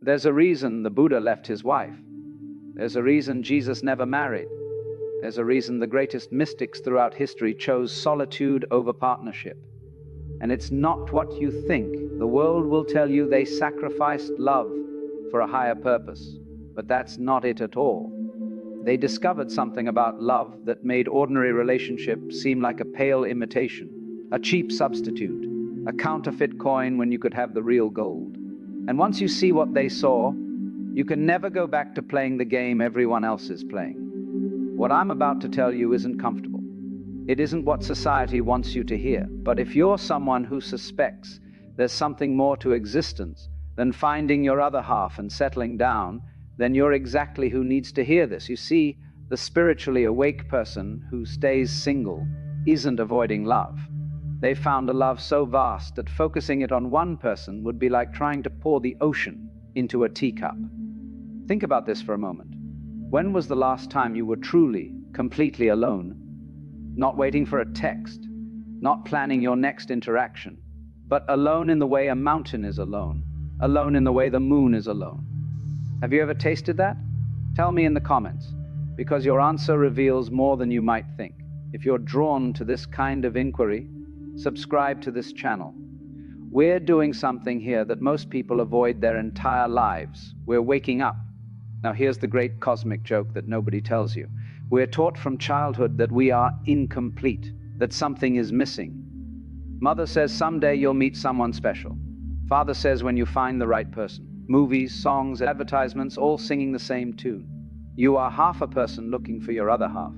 There's a reason the Buddha left his wife. There's a reason Jesus never married. There's a reason the greatest mystics throughout history chose solitude over partnership. And it's not what you think. The world will tell you they sacrificed love for a higher purpose, but that's not it at all. They discovered something about love that made ordinary relationships seem like a pale imitation, a cheap substitute, a counterfeit coin when you could have the real gold. And once you see what they saw, you can never go back to playing the game everyone else is playing. What I'm about to tell you isn't comfortable. It isn't what society wants you to hear. But if you're someone who suspects there's something more to existence than finding your other half and settling down, then you're exactly who needs to hear this. You see, the spiritually awake person who stays single isn't avoiding love. They found a love so vast that focusing it on one person would be like trying to pour the ocean into a teacup. Think about this for a moment. When was the last time you were truly, completely alone? Not waiting for a text, not planning your next interaction, but alone in the way a mountain is alone, alone in the way the moon is alone. Have you ever tasted that? Tell me in the comments, because your answer reveals more than you might think. If you're drawn to this kind of inquiry, subscribe to this channel. We're doing something here that most people avoid their entire lives. We're waking up. Now here's the great cosmic joke that nobody tells you. We're taught from childhood that we are incomplete, that something is missing. Mother says someday you'll meet someone special. Father says when you find the right person. Movies, songs, advertisements, all singing the same tune. You are half a person looking for your other half.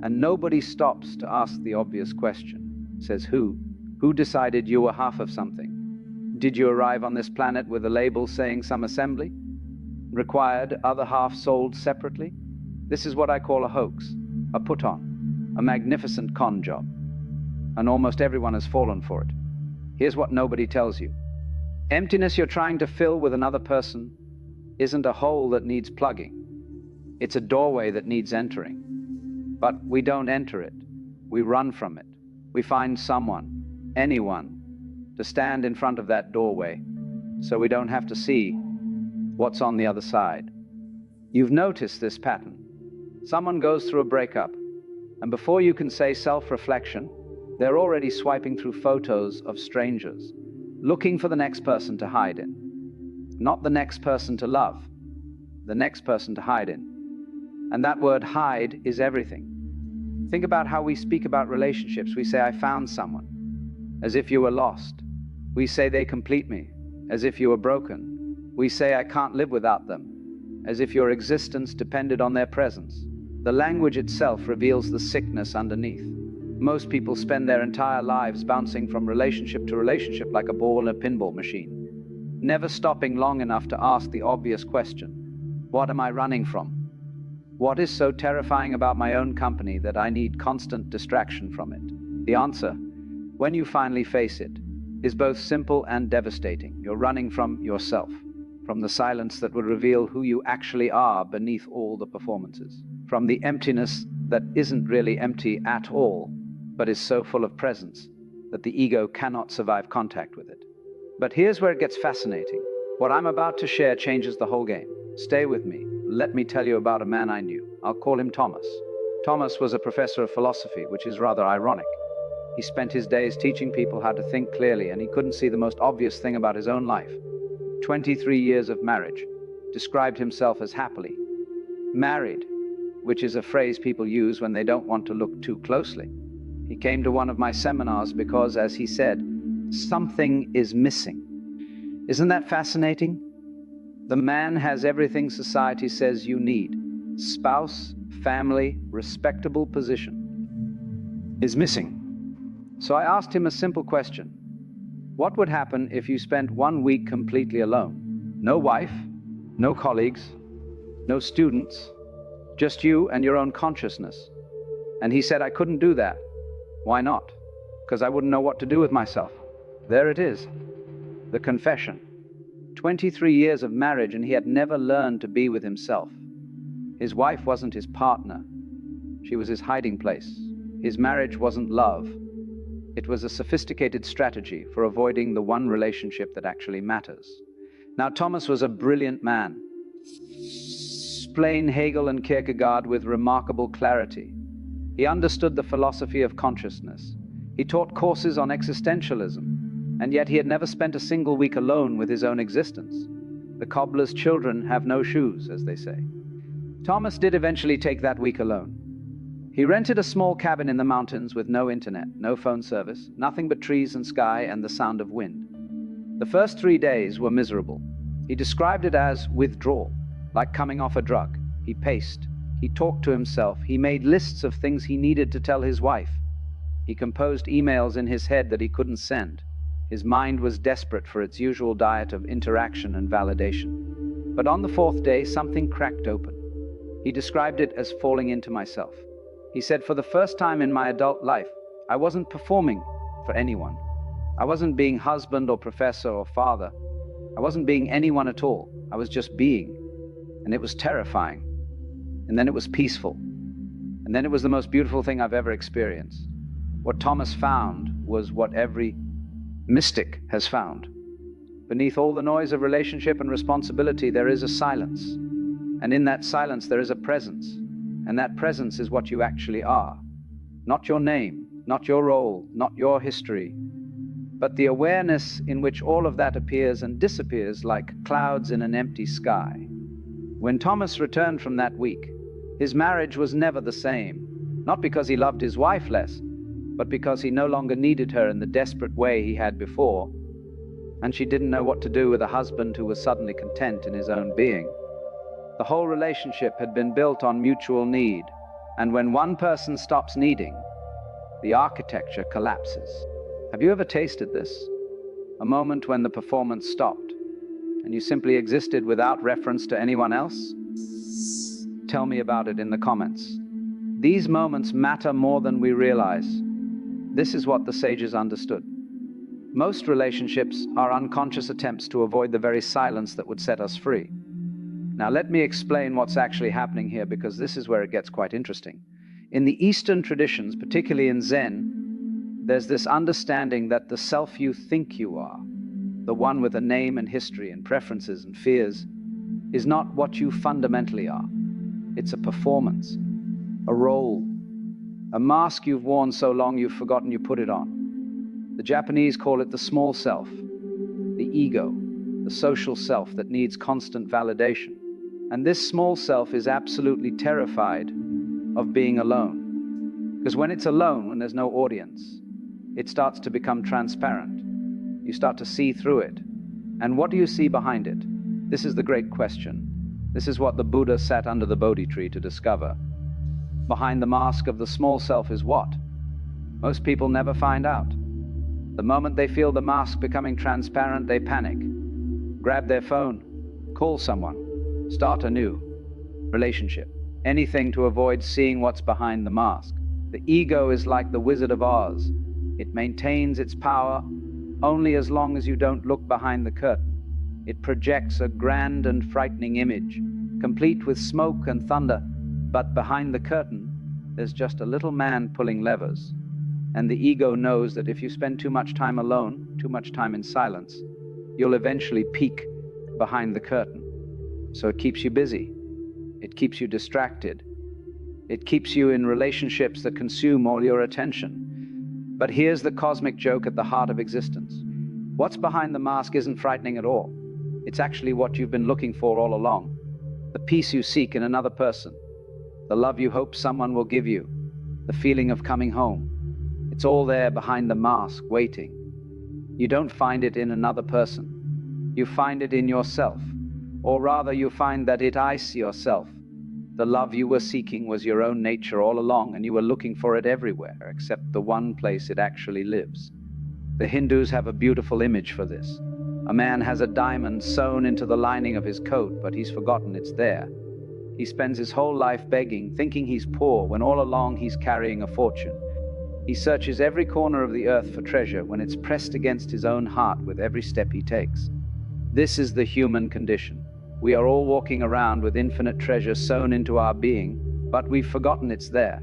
And nobody stops to ask the obvious question. Says who? Who decided you were half of something? Did you arrive on this planet with a label saying some assembly? Required, other half sold separately? This is what I call a hoax, a put-on, a magnificent con job. And almost everyone has fallen for it. Here's what nobody tells you. Emptiness you're trying to fill with another person isn't a hole that needs plugging. It's a doorway that needs entering. But we don't enter it. We run from it. We find someone, anyone, to stand in front of that doorway so we don't have to see what's on the other side. You've noticed this pattern. Someone goes through a breakup, and before you can say self-reflection, they're already swiping through photos of strangers, looking for the next person to hide in. Not the next person to love, the next person to hide in. And that word hide is everything. Think about how we speak about relationships. We say, I found someone, as if you were lost. We say they complete me, as if you were broken. We say I can't live without them, as if your existence depended on their presence. The language itself reveals the sickness underneath. Most people spend their entire lives bouncing from relationship to relationship like a ball in a pinball machine, never stopping long enough to ask the obvious question, what am I running from? What is so terrifying about my own company that I need constant distraction from it? The answer, when you finally face it, is both simple and devastating. You're running from yourself, from the silence that would reveal who you actually are beneath all the performances, from the emptiness that isn't really empty at all, but is so full of presence that the ego cannot survive contact with it. But here's where it gets fascinating. What I'm about to share changes the whole game. Stay with me. Let me tell you about a man I knew. I'll call him Thomas. Thomas was a professor of philosophy, which is rather ironic. He spent his days teaching people how to think clearly, and he couldn't see the most obvious thing about his own life. 23 years of marriage, described himself as happily married, which is a phrase people use when they don't want to look too closely. He came to one of my seminars because, as he said, something is missing. Isn't that fascinating? The man has everything society says you need. Spouse, family, respectable position. Is missing. So I asked him a simple question. What would happen if you spent 1 week completely alone? No wife, no colleagues, no students, just you and your own consciousness. And he said, I couldn't do that. Why not? Because I wouldn't know what to do with myself. There it is, the confession. 23 years of marriage, and he had never learned to be with himself. His wife wasn't his partner. She was his hiding place. His marriage wasn't love. It was a sophisticated strategy for avoiding the one relationship that actually matters. Now, Thomas was a brilliant man, explained Hegel and Kierkegaard with remarkable clarity. He understood the philosophy of consciousness. He taught courses on existentialism, and yet he had never spent a single week alone with his own existence. The cobbler's children have no shoes, as they say. Thomas did eventually take that week alone. He rented a small cabin in the mountains with no internet, no phone service, nothing but trees and sky and the sound of wind. The first 3 days were miserable. He described it as withdrawal, like coming off a drug. He paced. He talked to himself. He made lists of things he needed to tell his wife. He composed emails in his head that he couldn't send. His mind was desperate for its usual diet of interaction and validation. But on the 4th day, something cracked open. He described it as falling into myself. He said, for the first time in my adult life, I wasn't performing for anyone. I wasn't being husband or professor or father. I wasn't being anyone at all. I was just being. And it was terrifying. And then it was peaceful. And then it was the most beautiful thing I've ever experienced. What Thomas found was what every mystic has found. Beneath all the noise of relationship and responsibility, there is a silence. And in that silence, there is a presence. And that presence is what you actually are. Not your name, not your role, not your history, but the awareness in which all of that appears and disappears like clouds in an empty sky. When Thomas returned from that week, his marriage was never the same, not because he loved his wife less, but because he no longer needed her in the desperate way he had before, and she didn't know what to do with a husband who was suddenly content in his own being. The whole relationship had been built on mutual need, and when one person stops needing, the architecture collapses. Have you ever tasted this? A moment when the performance stopped, and you simply existed without reference to anyone else? Tell me about it in the comments. These moments matter more than we realize. This is what the sages understood. Most relationships are unconscious attempts to avoid the very silence that would set us free. Now let me explain what's actually happening here, because this is where it gets quite interesting. In the Eastern traditions, particularly in Zen, there's this understanding that the self you think you are, the one with a name and history and preferences and fears, is not what you fundamentally are. It's a performance, a role, a mask you've worn so long you've forgotten you put it on. The Japanese call it the small self, the ego, the social self that needs constant validation. And this small self is absolutely terrified of being alone. Because when it's alone, when there's no audience, it starts to become transparent. You start to see through it. And what do you see behind it? This is the great question. This is what the Buddha sat under the Bodhi tree to discover. Behind the mask of the small self is what? Most people never find out. The moment they feel the mask becoming transparent, they panic. Grab their phone, call someone, start a new relationship. Anything to avoid seeing what's behind the mask. The ego is like the Wizard of Oz. It maintains its power only as long as you don't look behind the curtain. It projects a grand and frightening image, complete with smoke and thunder, but behind the curtain, there's just a little man pulling levers. And the ego knows that if you spend too much time alone, too much time in silence, you'll eventually peek behind the curtain. So it keeps you busy. It keeps you distracted. It keeps you in relationships that consume all your attention. But here's the cosmic joke at the heart of existence. What's behind the mask isn't frightening at all. It's actually what you've been looking for all along. The peace you seek in another person. The love you hope someone will give you. The feeling of coming home. It's all there behind the mask, waiting. You don't find it in another person. You find it in yourself. Or rather, you find that it is yourself. The love you were seeking was your own nature all along, and you were looking for it everywhere, except the one place it actually lives. The Hindus have a beautiful image for this. A man has a diamond sewn into the lining of his coat, but he's forgotten it's there. He spends his whole life begging, thinking he's poor, when all along he's carrying a fortune. He searches every corner of the earth for treasure when it's pressed against his own heart with every step he takes. This is the human condition. We are all walking around with infinite treasure sewn into our being, but we've forgotten it's there.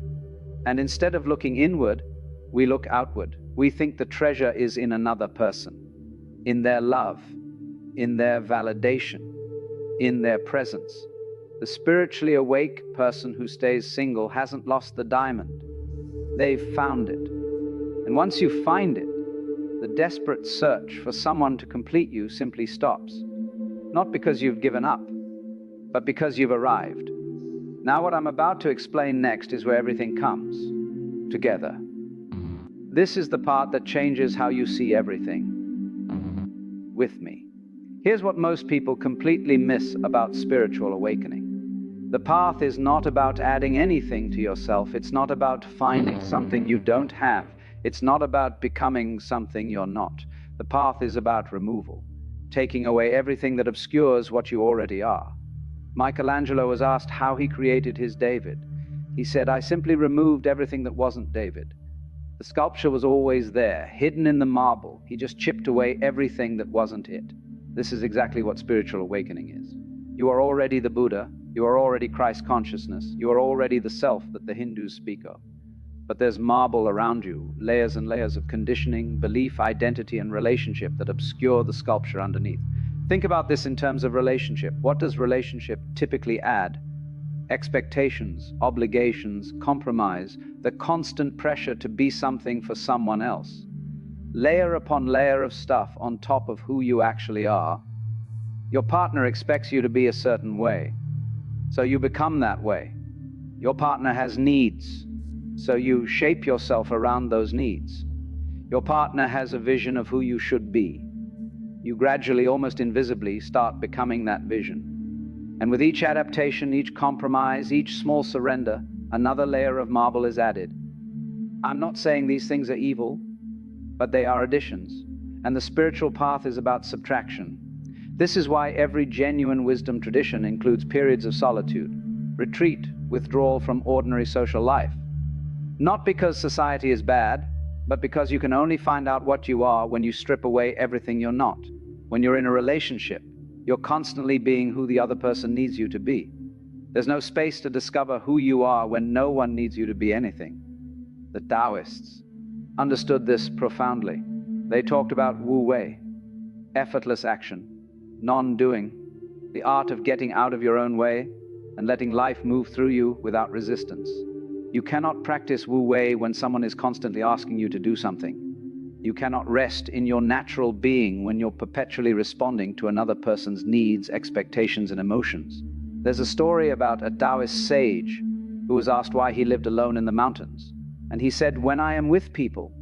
And instead of looking inward, we look outward. We think the treasure is in another person, in their love, in their validation, in their presence. The spiritually awake person who stays single hasn't lost the diamond. They've found it. And once you find it, the desperate search for someone to complete you simply stops. Not because you've given up, but because you've arrived. Now what I'm about to explain next is where everything comes together. This is the part that changes how you see everything. With me. Here's what most people completely miss about spiritual awakening. The path is not about adding anything to yourself. It's not about finding something you don't have. It's not about becoming something you're not. The path is about removal, taking away everything that obscures what you already are. Michelangelo was asked how he created his David. He said, "I simply removed everything that wasn't David." The sculpture was always there, hidden in the marble. He just chipped away everything that wasn't it. This is exactly what spiritual awakening is. You are already the Buddha. You are already Christ consciousness. You are already the self that the Hindus speak of. But there's marble around you, layers and layers of conditioning, belief, identity, and relationship that obscure the sculpture underneath. Think about this in terms of relationship. What does relationship typically add? Expectations, obligations, compromise, the constant pressure to be something for someone else. Layer upon layer of stuff on top of who you actually are. Your partner expects you to be a certain way, so you become that way. Your partner has needs, so you shape yourself around those needs. Your partner has a vision of who you should be. You gradually, almost invisibly, start becoming that vision. And with each adaptation, each compromise, each small surrender, another layer of marble is added. I'm not saying these things are evil, but they are additions. And the spiritual path is about subtraction. This is why every genuine wisdom tradition includes periods of solitude, retreat, withdrawal from ordinary social life. Not because society is bad, but because you can only find out what you are when you strip away everything you're not. When you're in a relationship, you're constantly being who the other person needs you to be. There's no space to discover who you are when no one needs you to be anything. The Taoists understood this profoundly. They talked about Wu Wei, effortless action, non-doing, the art of getting out of your own way and letting life move through you without resistance. You cannot practice Wu Wei when someone is constantly asking you to do something. You cannot rest in your natural being when you're perpetually responding to another person's needs, expectations, and emotions. There's a story about a Taoist sage who was asked why he lived alone in the mountains. And he said, "When I am with people,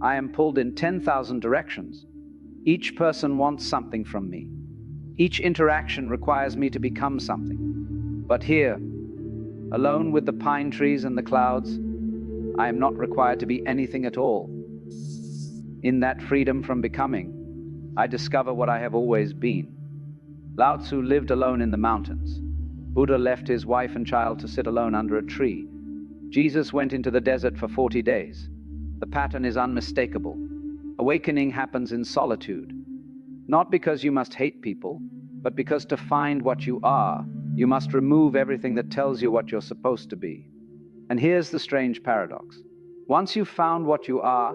I am pulled in 10,000 directions. Each person wants something from me. Each interaction requires me to become something. But here, alone with the pine trees and the clouds, I am not required to be anything at all. In that freedom from becoming, I discover what I have always been." Lao Tzu lived alone in the mountains. Buddha left his wife and child to sit alone under a tree. Jesus went into the desert for 40 days. The pattern is unmistakable. Awakening happens in solitude. Not because you must hate people, but because to find what you are, you must remove everything that tells you what you're supposed to be. And here's the strange paradox. Once you've found what you are,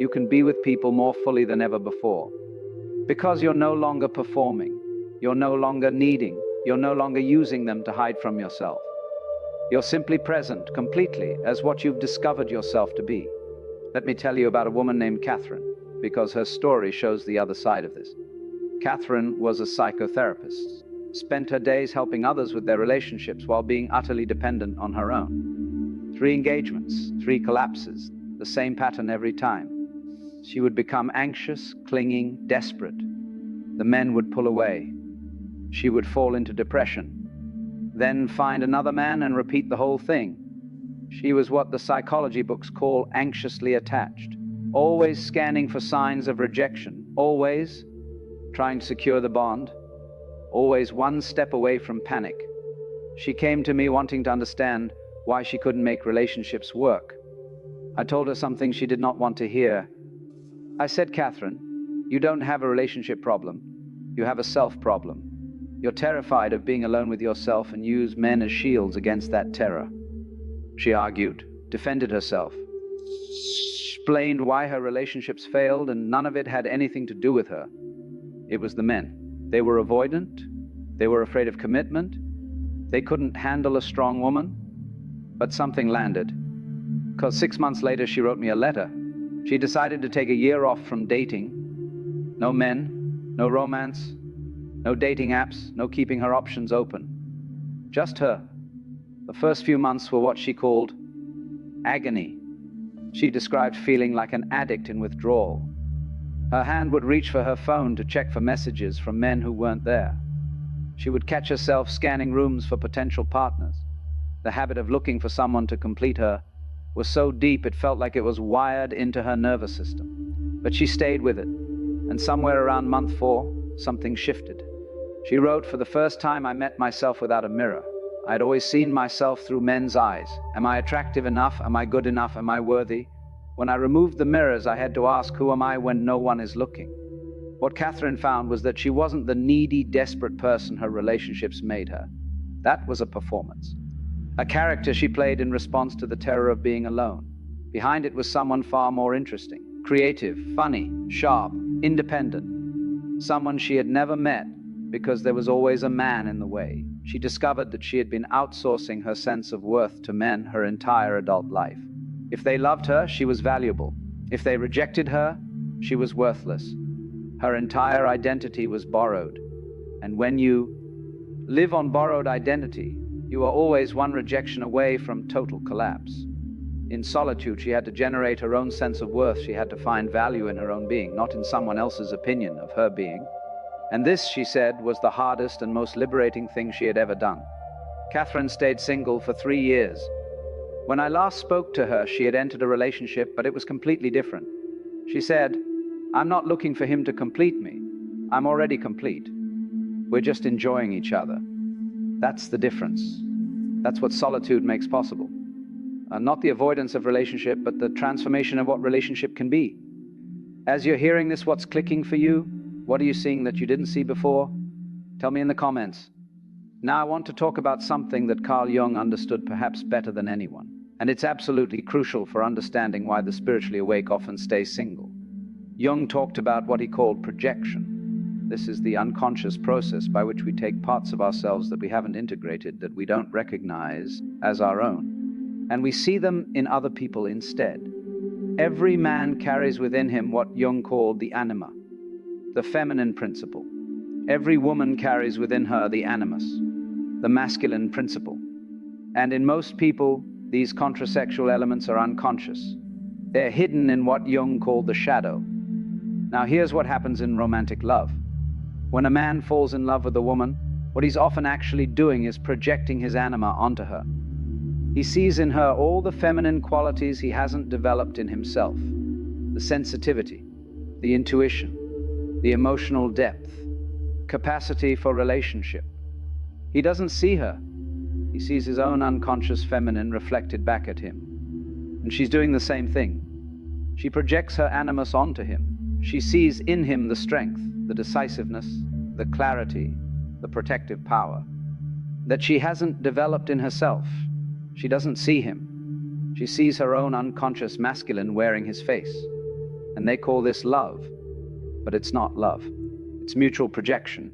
you can be with people more fully than ever before. Because you're no longer performing, you're no longer needing, you're no longer using them to hide from yourself. You're simply present completely as what you've discovered yourself to be. Let me tell you about a woman named Catherine, because her story shows the other side of this. Catherine was a psychotherapist, spent her days helping others with their relationships while being utterly dependent on her own. 3 engagements, 3 collapses, the same pattern every time. She would become anxious, clinging, desperate. The men would pull away. She would fall into depression. Then find another man and repeat the whole thing. She was what the psychology books call anxiously attached, always scanning for signs of rejection, always trying to secure the bond, always one step away from panic. She came to me wanting to understand why she couldn't make relationships work. I told her something she did not want to hear. I said, "Catherine, you don't have a relationship problem. You have a self problem. You're terrified of being alone with yourself and use men as shields against that terror." She argued, defended herself, explained why her relationships failed, and none of it had anything to do with her. It was the men. They were avoidant. They were afraid of commitment. They couldn't handle a strong woman. But something landed. Because 6 months later, she wrote me a letter. She decided to take a year off from dating. No men, no romance, no dating apps, no keeping her options open. Just her. The first few months were what she called agony. She described feeling like an addict in withdrawal. Her hand would reach for her phone to check for messages from men who weren't there. She would catch herself scanning rooms for potential partners. The habit of looking for someone to complete her was so deep it felt like it was wired into her nervous system. But she stayed with it, and somewhere around month 4, something shifted. She wrote, "For the first time I met myself without a mirror. I had always seen myself through men's eyes. Am I attractive enough? Am I good enough? Am I worthy? When I removed the mirrors, I had to ask, who am I when no one is looking?" What Catherine found was that she wasn't the needy, desperate person her relationships made her. That was a performance. A character she played in response to the terror of being alone. Behind it was someone far more interesting, creative, funny, sharp, independent. Someone she had never met because there was always a man in the way. She discovered that she had been outsourcing her sense of worth to men her entire adult life. If they loved her, she was valuable. If they rejected her, she was worthless. Her entire identity was borrowed. And when you live on borrowed identity, you are always one rejection away from total collapse. In solitude, she had to generate her own sense of worth. She had to find value in her own being, not in someone else's opinion of her being. And this, she said, was the hardest and most liberating thing she had ever done. Catherine stayed single for 3 years. When I last spoke to her, she had entered a relationship, but it was completely different. She said, "I'm not looking for him to complete me. I'm already complete. We're just enjoying each other." That's the difference. That's what solitude makes possible. Not the avoidance of relationship, but the transformation of what relationship can be. As you're hearing this, what's clicking for you? What are you seeing that you didn't see before? Tell me in the comments. Now I want to talk about something that Carl Jung understood perhaps better than anyone. And it's absolutely crucial for understanding why the spiritually awake often stay single. Jung talked about what he called projection. This is the unconscious process by which we take parts of ourselves that we haven't integrated, that we don't recognize as our own, and we see them in other people instead. Every man carries within him what Jung called the anima, the feminine principle. Every woman carries within her the animus, the masculine principle. And in most people, these contrasexual elements are unconscious. They're hidden in what Jung called the shadow. Now here's what happens in romantic love. When a man falls in love with a woman, what he's often actually doing is projecting his anima onto her. He sees in her all the feminine qualities he hasn't developed in himself. The sensitivity, the intuition, the emotional depth, capacity for relationship. He doesn't see her. He sees his own unconscious feminine reflected back at him. And she's doing the same thing. She projects her animus onto him. She sees in him the strength, the decisiveness, the clarity, the protective power that she hasn't developed in herself. She doesn't see him. She sees her own unconscious masculine wearing his face. And they call this love. But it's not love. It's mutual projection.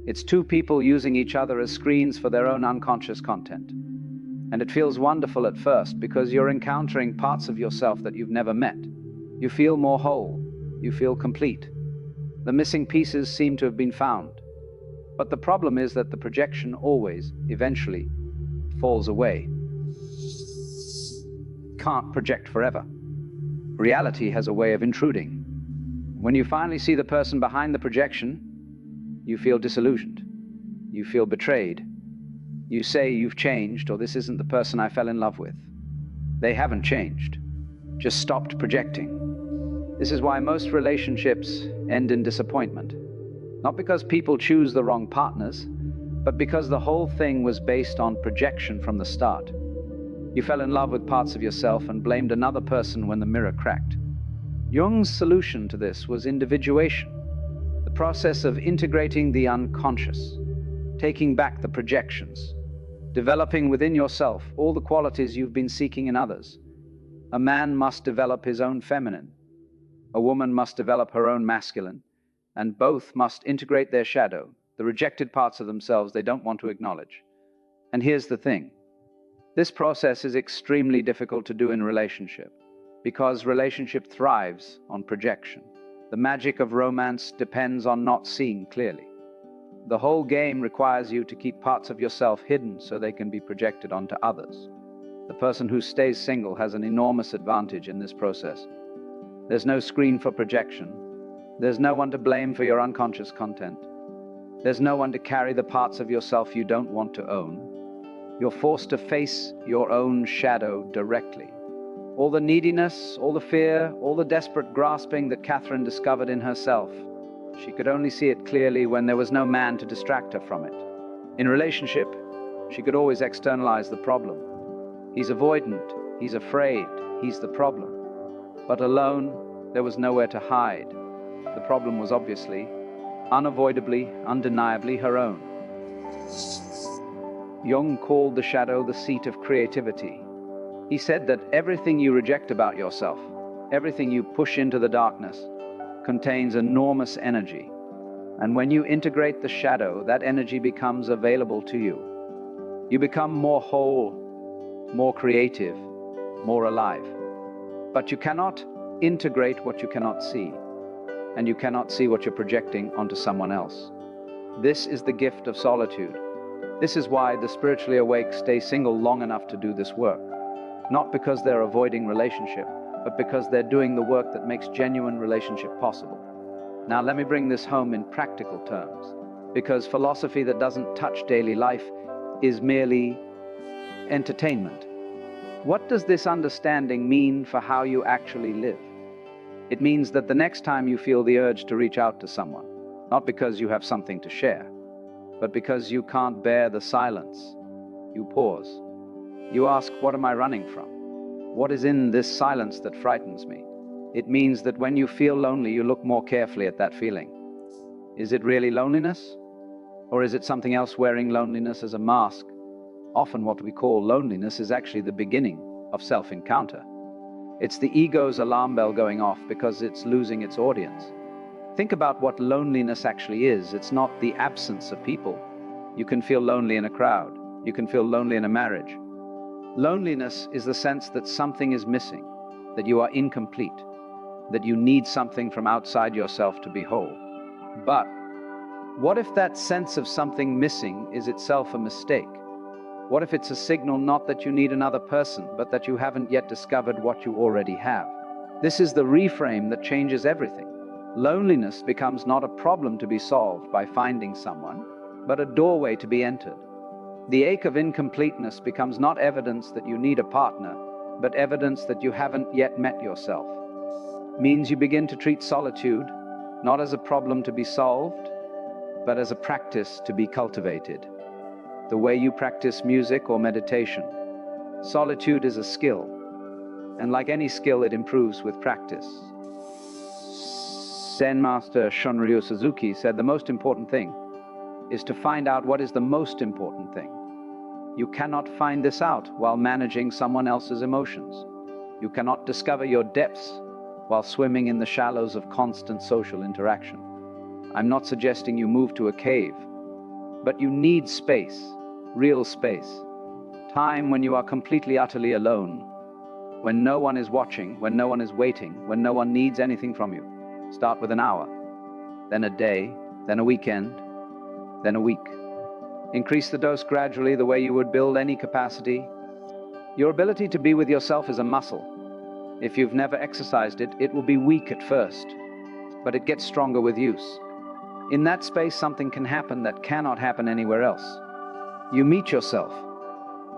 It's two people using each other as screens for their own unconscious content. And it feels wonderful at first because you're encountering parts of yourself that you've never met. You feel more whole. You feel complete. The missing pieces seem to have been found. But the problem is that the projection always, eventually, falls away. Can't project forever. Reality has a way of intruding. When you finally see the person behind the projection, you feel disillusioned. You feel betrayed. You say you've changed, or this isn't the person I fell in love with. They haven't changed, just stopped projecting. This is why most relationships end in disappointment. Not because people choose the wrong partners, but because the whole thing was based on projection from the start. You fell in love with parts of yourself and blamed another person when the mirror cracked. Jung's solution to this was individuation, the process of integrating the unconscious, taking back the projections, developing within yourself all the qualities you've been seeking in others. A man must develop his own feminine. A woman must develop her own masculine, and both must integrate their shadow, the rejected parts of themselves they don't want to acknowledge. And here's the thing. This process is extremely difficult to do in relationship, because relationship thrives on projection. The magic of romance depends on not seeing clearly. The whole game requires you to keep parts of yourself hidden so they can be projected onto others. The person who stays single has an enormous advantage in this process. There's no screen for projection. There's no one to blame for your unconscious content. There's no one to carry the parts of yourself you don't want to own. You're forced to face your own shadow directly. All the neediness, all the fear, all the desperate grasping that Catherine discovered in herself, she could only see it clearly when there was no man to distract her from it. In relationship, she could always externalize the problem. He's avoidant, he's afraid, he's the problem. But alone, there was nowhere to hide. The problem was obviously, unavoidably, undeniably her own. Jung called the shadow the seat of creativity. He said that everything you reject about yourself, everything you push into the darkness, contains enormous energy. And when you integrate the shadow, that energy becomes available to you. You become more whole, more creative, more alive. But you cannot integrate what you cannot see, and you cannot see what you're projecting onto someone else. This is the gift of solitude. This is why the spiritually awake stay single long enough to do this work. Not because they're avoiding relationship, but because they're doing the work that makes genuine relationship possible. Now let me bring this home in practical terms, because philosophy that doesn't touch daily life is merely entertainment. What does this understanding mean for how you actually live? It means that the next time you feel the urge to reach out to someone, not because you have something to share, but because you can't bear the silence, you pause. You ask, what am I running from? What is in this silence that frightens me? It means that when you feel lonely, you look more carefully at that feeling. Is it really loneliness? Or is it something else wearing loneliness as a mask? Often what we call loneliness is actually the beginning of self-encounter. It's the ego's alarm bell going off because it's losing its audience. Think about what loneliness actually is. It's not the absence of people. You can feel lonely in a crowd. You can feel lonely in a marriage. Loneliness is the sense that something is missing, that you are incomplete, that you need something from outside yourself to be whole. But what if that sense of something missing is itself a mistake? What if it's a signal not that you need another person, but that you haven't yet discovered what you already have? This is the reframe that changes everything. Loneliness becomes not a problem to be solved by finding someone, but a doorway to be entered. The ache of incompleteness becomes not evidence that you need a partner, but evidence that you haven't yet met yourself. Means you begin to treat solitude not as a problem to be solved, but as a practice to be cultivated. The way you practice music or meditation. Solitude is a skill, and like any skill, it improves with practice. Zen master Shunryu Suzuki said the most important thing is to find out what is the most important thing. You cannot find this out while managing someone else's emotions. You cannot discover your depths while swimming in the shallows of constant social interaction. I'm not suggesting you move to a cave, but you need space, real space. Time when you are completely, utterly alone, when no one is watching, when no one is waiting, when no one needs anything from you. Start with an hour, then a day, then a weekend, then a week. Increase the dose gradually the way you would build any capacity. Your ability to be with yourself is a muscle. If you've never exercised it, it will be weak at first, but it gets stronger with use. In that space, something can happen that cannot happen anywhere else. You meet yourself,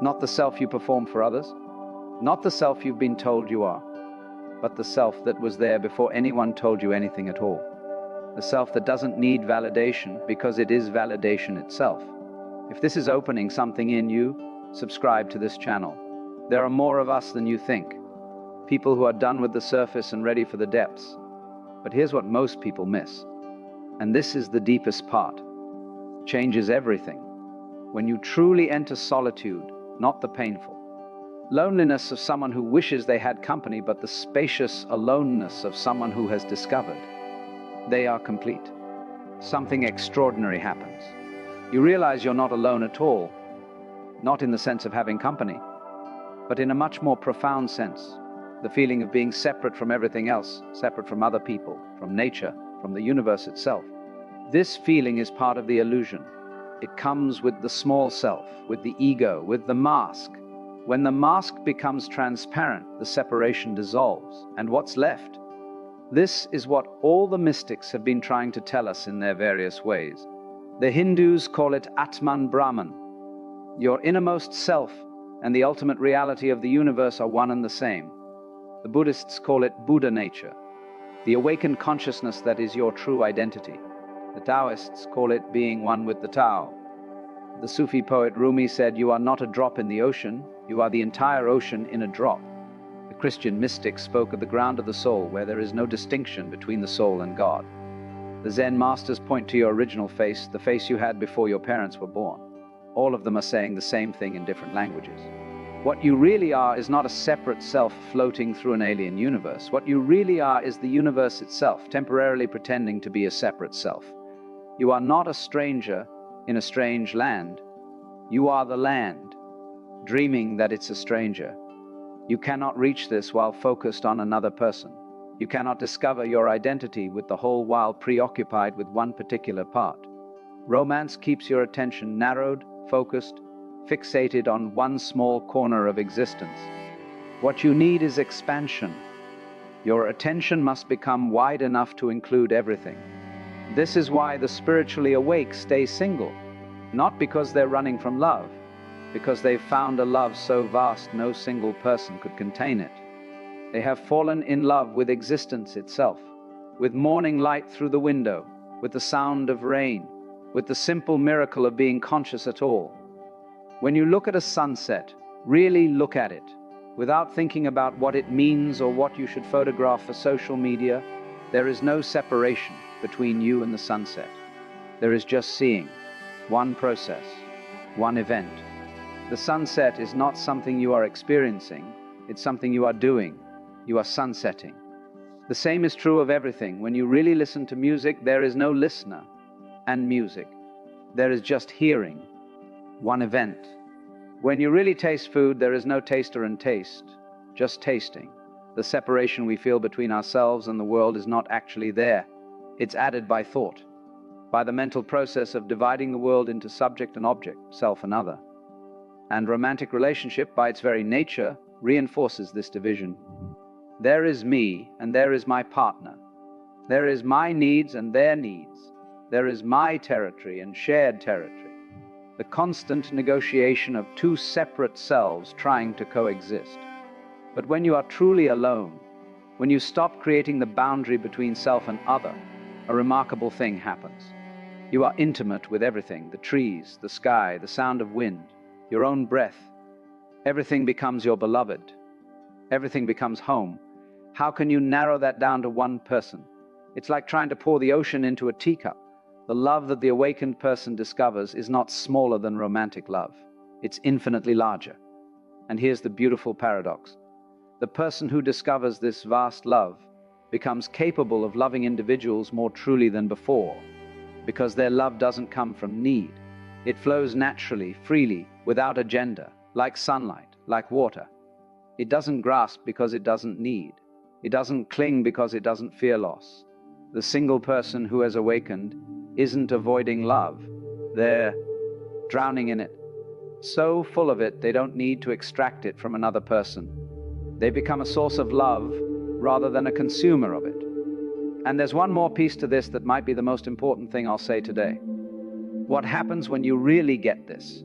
not the self you perform for others, not the self you've been told you are, but the self that was there before anyone told you anything at all. The self that doesn't need validation because it is validation itself. If this is opening something in you, subscribe to this channel. There are more of us than you think. People who are done with the surface and ready for the depths. But here's what most people miss. And this is the deepest part. Changes everything. When you truly enter solitude, not the painful. Loneliness of someone who wishes they had company, but the spacious aloneness of someone who has discovered. They are complete. something extraordinary happens. You realize you're not alone at all, not in the sense of having company, but in a much more profound sense, the feeling of being separate from everything else, separate from other people, from nature, from the universe itself. This feeling is part of the illusion. It comes with the small self, with the ego, with the mask. When the mask becomes transparent, the separation dissolves. And what's left? This is what all the mystics have been trying to tell us in their various ways. The Hindus call it Atman Brahman. Your innermost self and the ultimate reality of the universe are one and the same. The Buddhists call it Buddha nature, the awakened consciousness that is your true identity. The Taoists call it being one with the Tao. The Sufi poet Rumi said, "You are not a drop in the ocean, you are the entire ocean in a drop." The Christian mystics spoke of the ground of the soul, where there is no distinction between the soul and God. The Zen masters point to your original face, the face you had before your parents were born. All of them are saying the same thing in different languages. What you really are is not a separate self floating through an alien universe. What you really are is the universe itself, temporarily pretending to be a separate self. You are not a stranger in a strange land. You are the land, dreaming that it's a stranger. You cannot reach this while focused on another person. You cannot discover your identity with the whole while preoccupied with one particular part. Romance keeps your attention narrowed, focused, fixated on one small corner of existence. What you need is expansion. Your attention must become wide enough to include everything. This is why the spiritually awake stay single, not because they're running from love, because they've found a love so vast no single person could contain it. They have fallen in love with existence itself, with morning light through the window, with the sound of rain, with the simple miracle of being conscious at all. When you look at a sunset, really look at it, without thinking about what it means or what you should photograph for social media. There is no separation between you and the sunset. There is just seeing, one process, one event. The sunset is not something you are experiencing, it's something you are doing. You are sunsetting. The same is true of everything. When you really listen to music, there is no listener and music. There is just hearing, one event. When you really taste food, there is no taster and taste, just tasting. The separation we feel between ourselves and the world is not actually there. It's added by thought, by the mental process of dividing the world into subject and object, self and other. And romantic relationship, by its very nature, reinforces this division. There is me and there is my partner. There is my needs and their needs. There is my territory and shared territory. The constant negotiation of two separate selves trying to coexist. But when you are truly alone, when you stop creating the boundary between self and other, a remarkable thing happens. You are intimate with everything, the trees, the sky, the sound of wind, your own breath. Everything becomes your beloved. Everything becomes home. How can you narrow that down to one person? It's like trying to pour the ocean into a teacup. The love that the awakened person discovers is not smaller than romantic love. It's infinitely larger. And here's the beautiful paradox. The person who discovers this vast love becomes capable of loving individuals more truly than before, because their love doesn't come from need. It flows naturally, freely, without agenda, like sunlight, like water. It doesn't grasp because it doesn't need. It doesn't cling because it doesn't fear loss. The single person who has awakened isn't avoiding love. They're drowning in it. So full of it, they don't need to extract it from another person. They become a source of love rather than a consumer of it. And there's one more piece to this that might be the most important thing I'll say today. What happens when you really get this?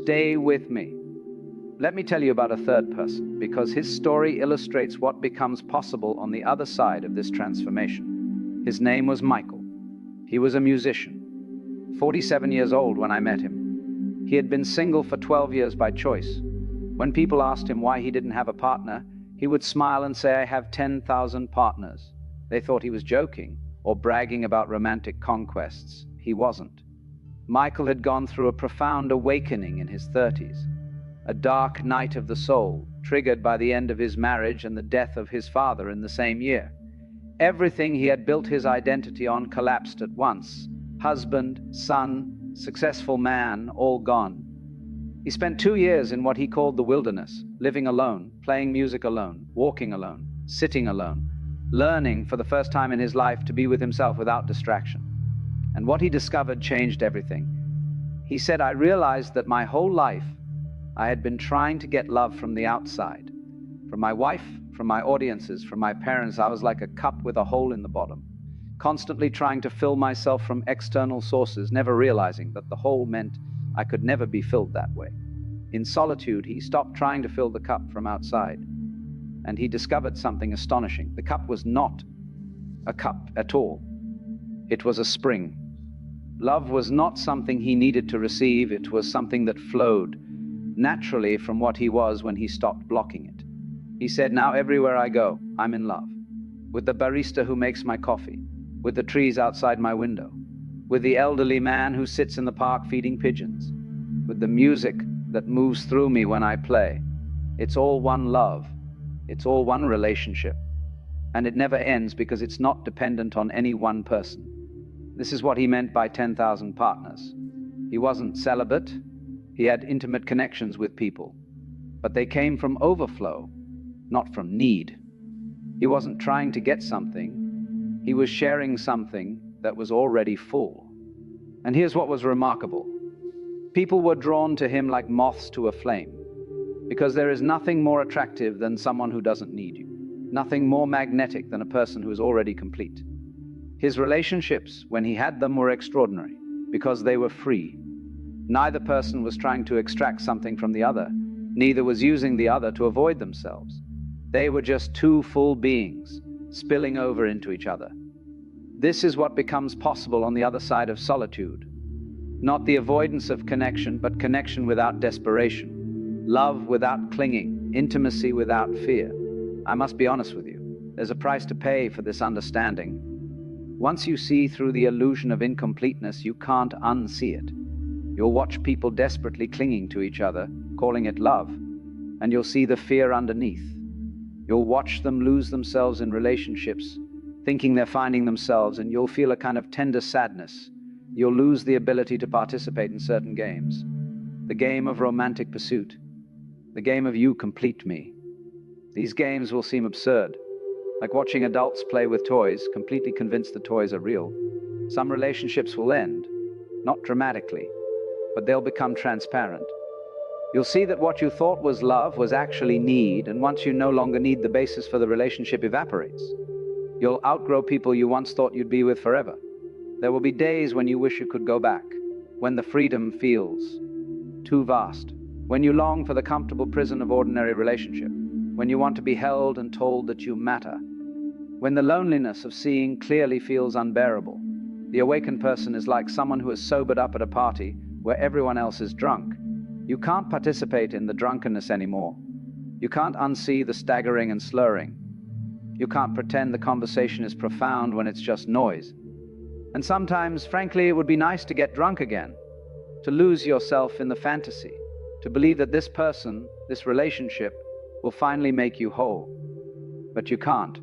Stay with me. Let me tell you about a third person, because his story illustrates what becomes possible on the other side of this transformation. His name was Michael. He was a musician, 47 years old when I met him. He had been single for 12 years by choice. When people asked him why he didn't have a partner, he would smile and say, "I have 10,000 partners." They thought he was joking or bragging about romantic conquests. He wasn't. Michael had gone through a profound awakening in his 30s, a dark night of the soul, triggered by the end of his marriage and the death of his father in the same year. Everything he had built his identity on collapsed at once. Husband, son, successful man, all gone. He spent 2 years in what he called the wilderness, living alone, playing music alone, walking alone, sitting alone, learning for the first time in his life to be with himself without distraction. And what he discovered changed everything. He said, "I realized that my whole life I had been trying to get love from the outside. From my wife, from my audiences, from my parents. I was like a cup with a hole in the bottom, constantly trying to fill myself from external sources, never realizing that the hole meant I could never be filled that way." In solitude, he stopped trying to fill the cup from outside, and he discovered something astonishing. The cup was not a cup at all. It was a spring. Love was not something he needed to receive. It was something that flowed naturally from what he was when he stopped blocking it. He said, "Now everywhere I go, I'm in love. With the barista who makes my coffee, with the trees outside my window, with the elderly man who sits in the park feeding pigeons, with the music that moves through me when I play. It's all one love. It's all one relationship. And it never ends because it's not dependent on any one person." This is what he meant by 10,000 partners. He wasn't celibate. He had intimate connections with people, but they came from overflow, not from need. He wasn't trying to get something. He was sharing something that was already full. And here's what was remarkable. People were drawn to him like moths to a flame, because there is nothing more attractive than someone who doesn't need you, nothing more magnetic than a person who is already complete. His relationships, when he had them, were extraordinary because they were free. Neither person was trying to extract something from the other. Neither was using the other to avoid themselves. They were just two full beings spilling over into each other. This is what becomes possible on the other side of solitude. Not the avoidance of connection, but connection without desperation. Love without clinging. Intimacy without fear. I must be honest with you. There's a price to pay for this understanding. Once you see through the illusion of incompleteness, you can't unsee it. You'll watch people desperately clinging to each other, calling it love, and you'll see the fear underneath. You'll watch them lose themselves in relationships, thinking they're finding themselves, and you'll feel a kind of tender sadness. You'll lose the ability to participate in certain games. The game of romantic pursuit. The game of you complete me. These games will seem absurd, like watching adults play with toys, completely convinced the toys are real. Some relationships will end, not dramatically, but they'll become transparent. You'll see that what you thought was love was actually need, and once you no longer need, the basis for the relationship evaporates. You'll outgrow people you once thought you'd be with forever. There will be days when you wish you could go back, when the freedom feels too vast, when you long for the comfortable prison of ordinary relationship, when you want to be held and told that you matter, when the loneliness of seeing clearly feels unbearable. The awakened person is like someone who has sobered up at a party where everyone else is drunk. You can't participate in the drunkenness anymore. You can't unsee the staggering and slurring. You can't pretend the conversation is profound when it's just noise. And sometimes, frankly, it would be nice to get drunk again, to lose yourself in the fantasy, to believe that this person, this relationship, will finally make you whole. But you can't.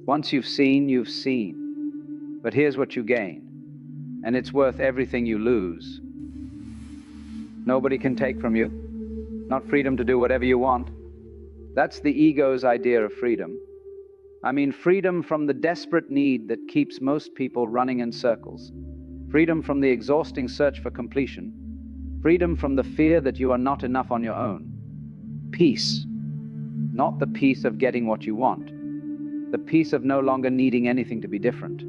Once you've seen, you've seen. But here's what you gain, and it's worth everything you lose. Nobody can take from you, not freedom to do whatever you want. That's the ego's idea of freedom. I mean freedom from the desperate need that keeps most people running in circles. Freedom from the exhausting search for completion. Freedom from the fear that you are not enough on your own. Peace. Not the peace of getting what you want. The peace of no longer needing anything to be different.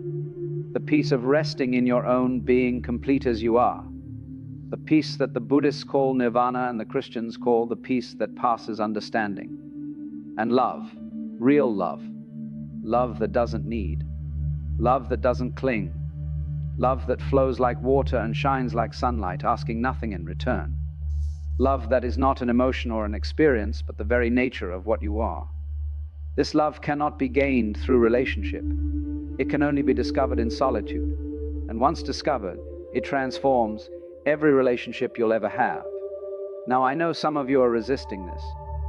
The peace of resting in your own being complete as you are. The peace that the Buddhists call nirvana and the Christians call the peace that passes understanding. And love, real love. Love that doesn't need. Love that doesn't cling. Love that flows like water and shines like sunlight, asking nothing in return. Love that is not an emotion or an experience, but the very nature of what you are. This love cannot be gained through relationship. It can only be discovered in solitude. And once discovered, it transforms every relationship you'll ever have. Now, I know some of you are resisting this.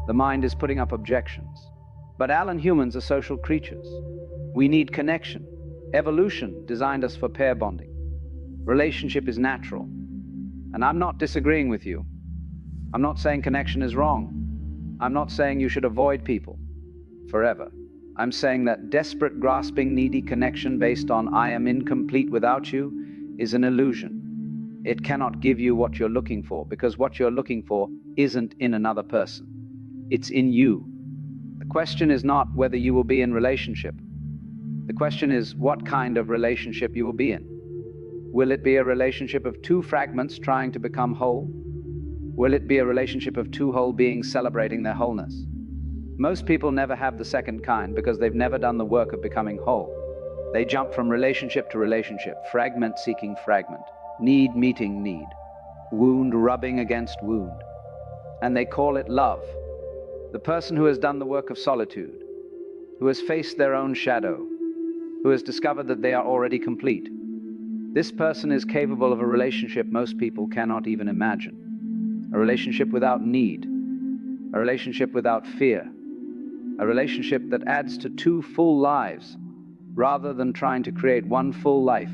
The mind is putting up objections. But Alan, humans are social creatures. We need connection. Evolution designed us for pair bonding. Relationship is natural. And I'm not disagreeing with you. I'm not saying connection is wrong. I'm not saying you should avoid people forever. I'm saying that desperate, grasping, needy connection based on "I am incomplete without you" is an illusion. It cannot give you what you're looking for, because what you're looking for isn't in another person. It's in you. The question is not whether you will be in relationship. The question is what kind of relationship you will be in. Will it be a relationship of two fragments trying to become whole? Will it be a relationship of two whole beings celebrating their wholeness? Most people never have the second kind because they've never done the work of becoming whole. They jump from relationship to relationship, fragment seeking fragment, need meeting need, wound rubbing against wound. And they call it love. The person who has done the work of solitude, who has faced their own shadow, who has discovered that they are already complete, this person is capable of a relationship most people cannot even imagine. A relationship without need, a relationship without fear, a relationship that adds to two full lives rather than trying to create one full life.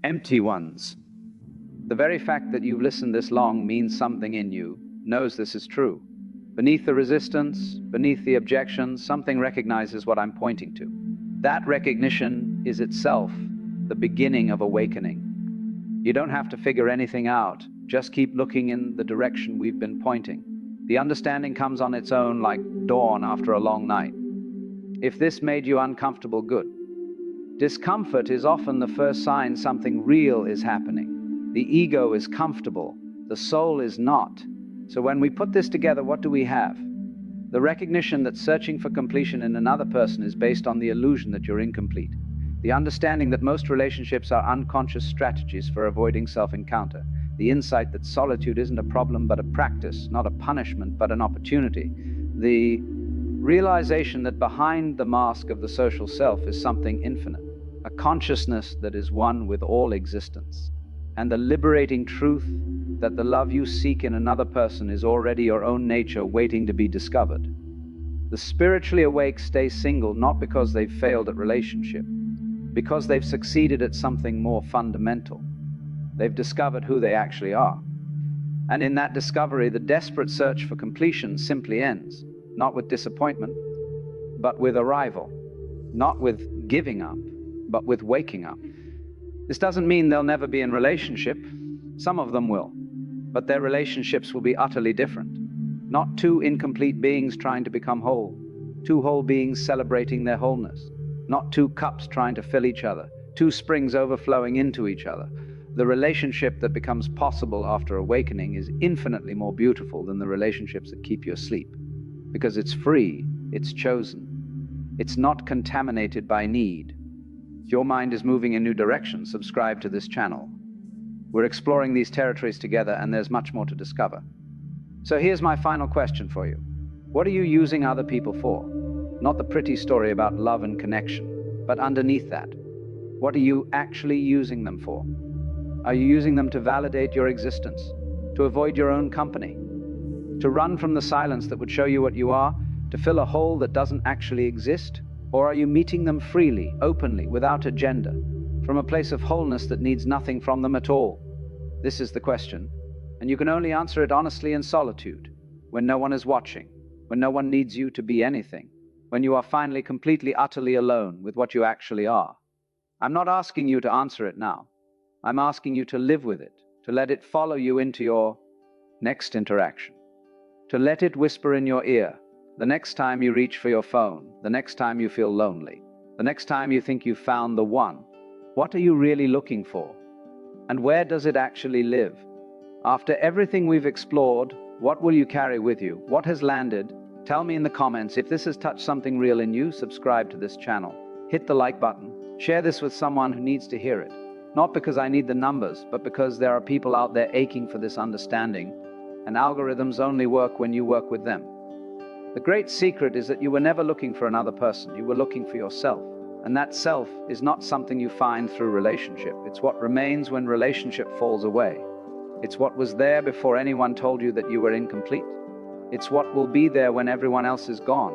Empty ones. The very fact that you've listened this long means something in you knows this is true. Beneath the resistance, beneath the objections, something recognizes what I'm pointing to. That recognition is itself the beginning of awakening. You don't have to figure anything out. Just keep looking in the direction we've been pointing. The understanding comes on its own like dawn after a long night. If this made you uncomfortable, good. Discomfort is often the first sign something real is happening. The ego is comfortable, the soul is not. So when we put this together, what do we have? The recognition that searching for completion in another person is based on the illusion that you're incomplete. The understanding that most relationships are unconscious strategies for avoiding self-encounter. The insight that solitude isn't a problem but a practice, not a punishment but an opportunity. The realization that behind the mask of the social self is something infinite, a consciousness that is one with all existence. And the liberating truth that the love you seek in another person is already your own nature waiting to be discovered. The spiritually awake stay single not because they've failed at relationship, because they've succeeded at something more fundamental. They've discovered who they actually are. And in that discovery, the desperate search for completion simply ends, not with disappointment, but with arrival, not with giving up, but with waking up. This doesn't mean they'll never be in relationship. Some of them will, but their relationships will be utterly different. Not two incomplete beings trying to become whole, two whole beings celebrating their wholeness. Not two cups trying to fill each other, two springs overflowing into each other. The relationship that becomes possible after awakening is infinitely more beautiful than the relationships that keep you asleep. Because it's free, it's chosen. It's not contaminated by need. If your mind is moving in new directions, subscribe to this channel. We're exploring these territories together, and there's much more to discover. So here's my final question for you. What are you using other people for? Not the pretty story about love and connection, but underneath that, what are you actually using them for? Are you using them to validate your existence, to avoid your own company, to run from the silence that would show you what you are, to fill a hole that doesn't actually exist? Or are you meeting them freely, openly, without agenda, from a place of wholeness that needs nothing from them at all? This is the question, and you can only answer it honestly in solitude, when no one is watching, when no one needs you to be anything, when you are finally completely, utterly alone with what you actually are. I'm not asking you to answer it now. I'm asking you to live with it, to let it follow you into your next interaction, to let it whisper in your ear the next time you reach for your phone, the next time you feel lonely, the next time you think you've found the one. What are you really looking for? And where does it actually live? After everything we've explored, what will you carry with you? What has landed? Tell me in the comments. If this has touched something real in you, subscribe to this channel. Hit the like button. Share this with someone who needs to hear it. Not because I need the numbers, but because there are people out there aching for this understanding, and algorithms only work when you work with them. The great secret is that you were never looking for another person. You were looking for yourself. And that self is not something you find through relationship. It's what remains when relationship falls away. It's what was there before anyone told you that you were incomplete. It's what will be there when everyone else is gone.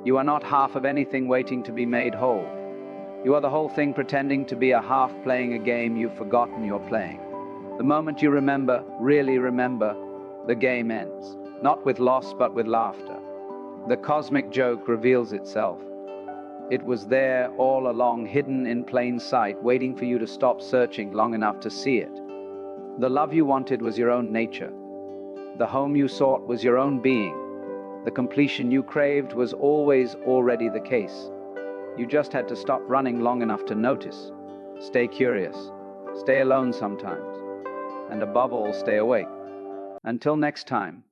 You are not half of anything waiting to be made whole. You are the whole thing pretending to be a half playing a game you've forgotten you're playing. The moment you remember, really remember, the game ends. Not with loss, but with laughter. The cosmic joke reveals itself. It was there all along, hidden in plain sight, waiting for you to stop searching long enough to see it. The love you wanted was your own nature. The home you sought was your own being. The completion you craved was always already the case. You just had to stop running long enough to notice. Stay curious. Stay alone sometimes. And above all, stay awake. Until next time.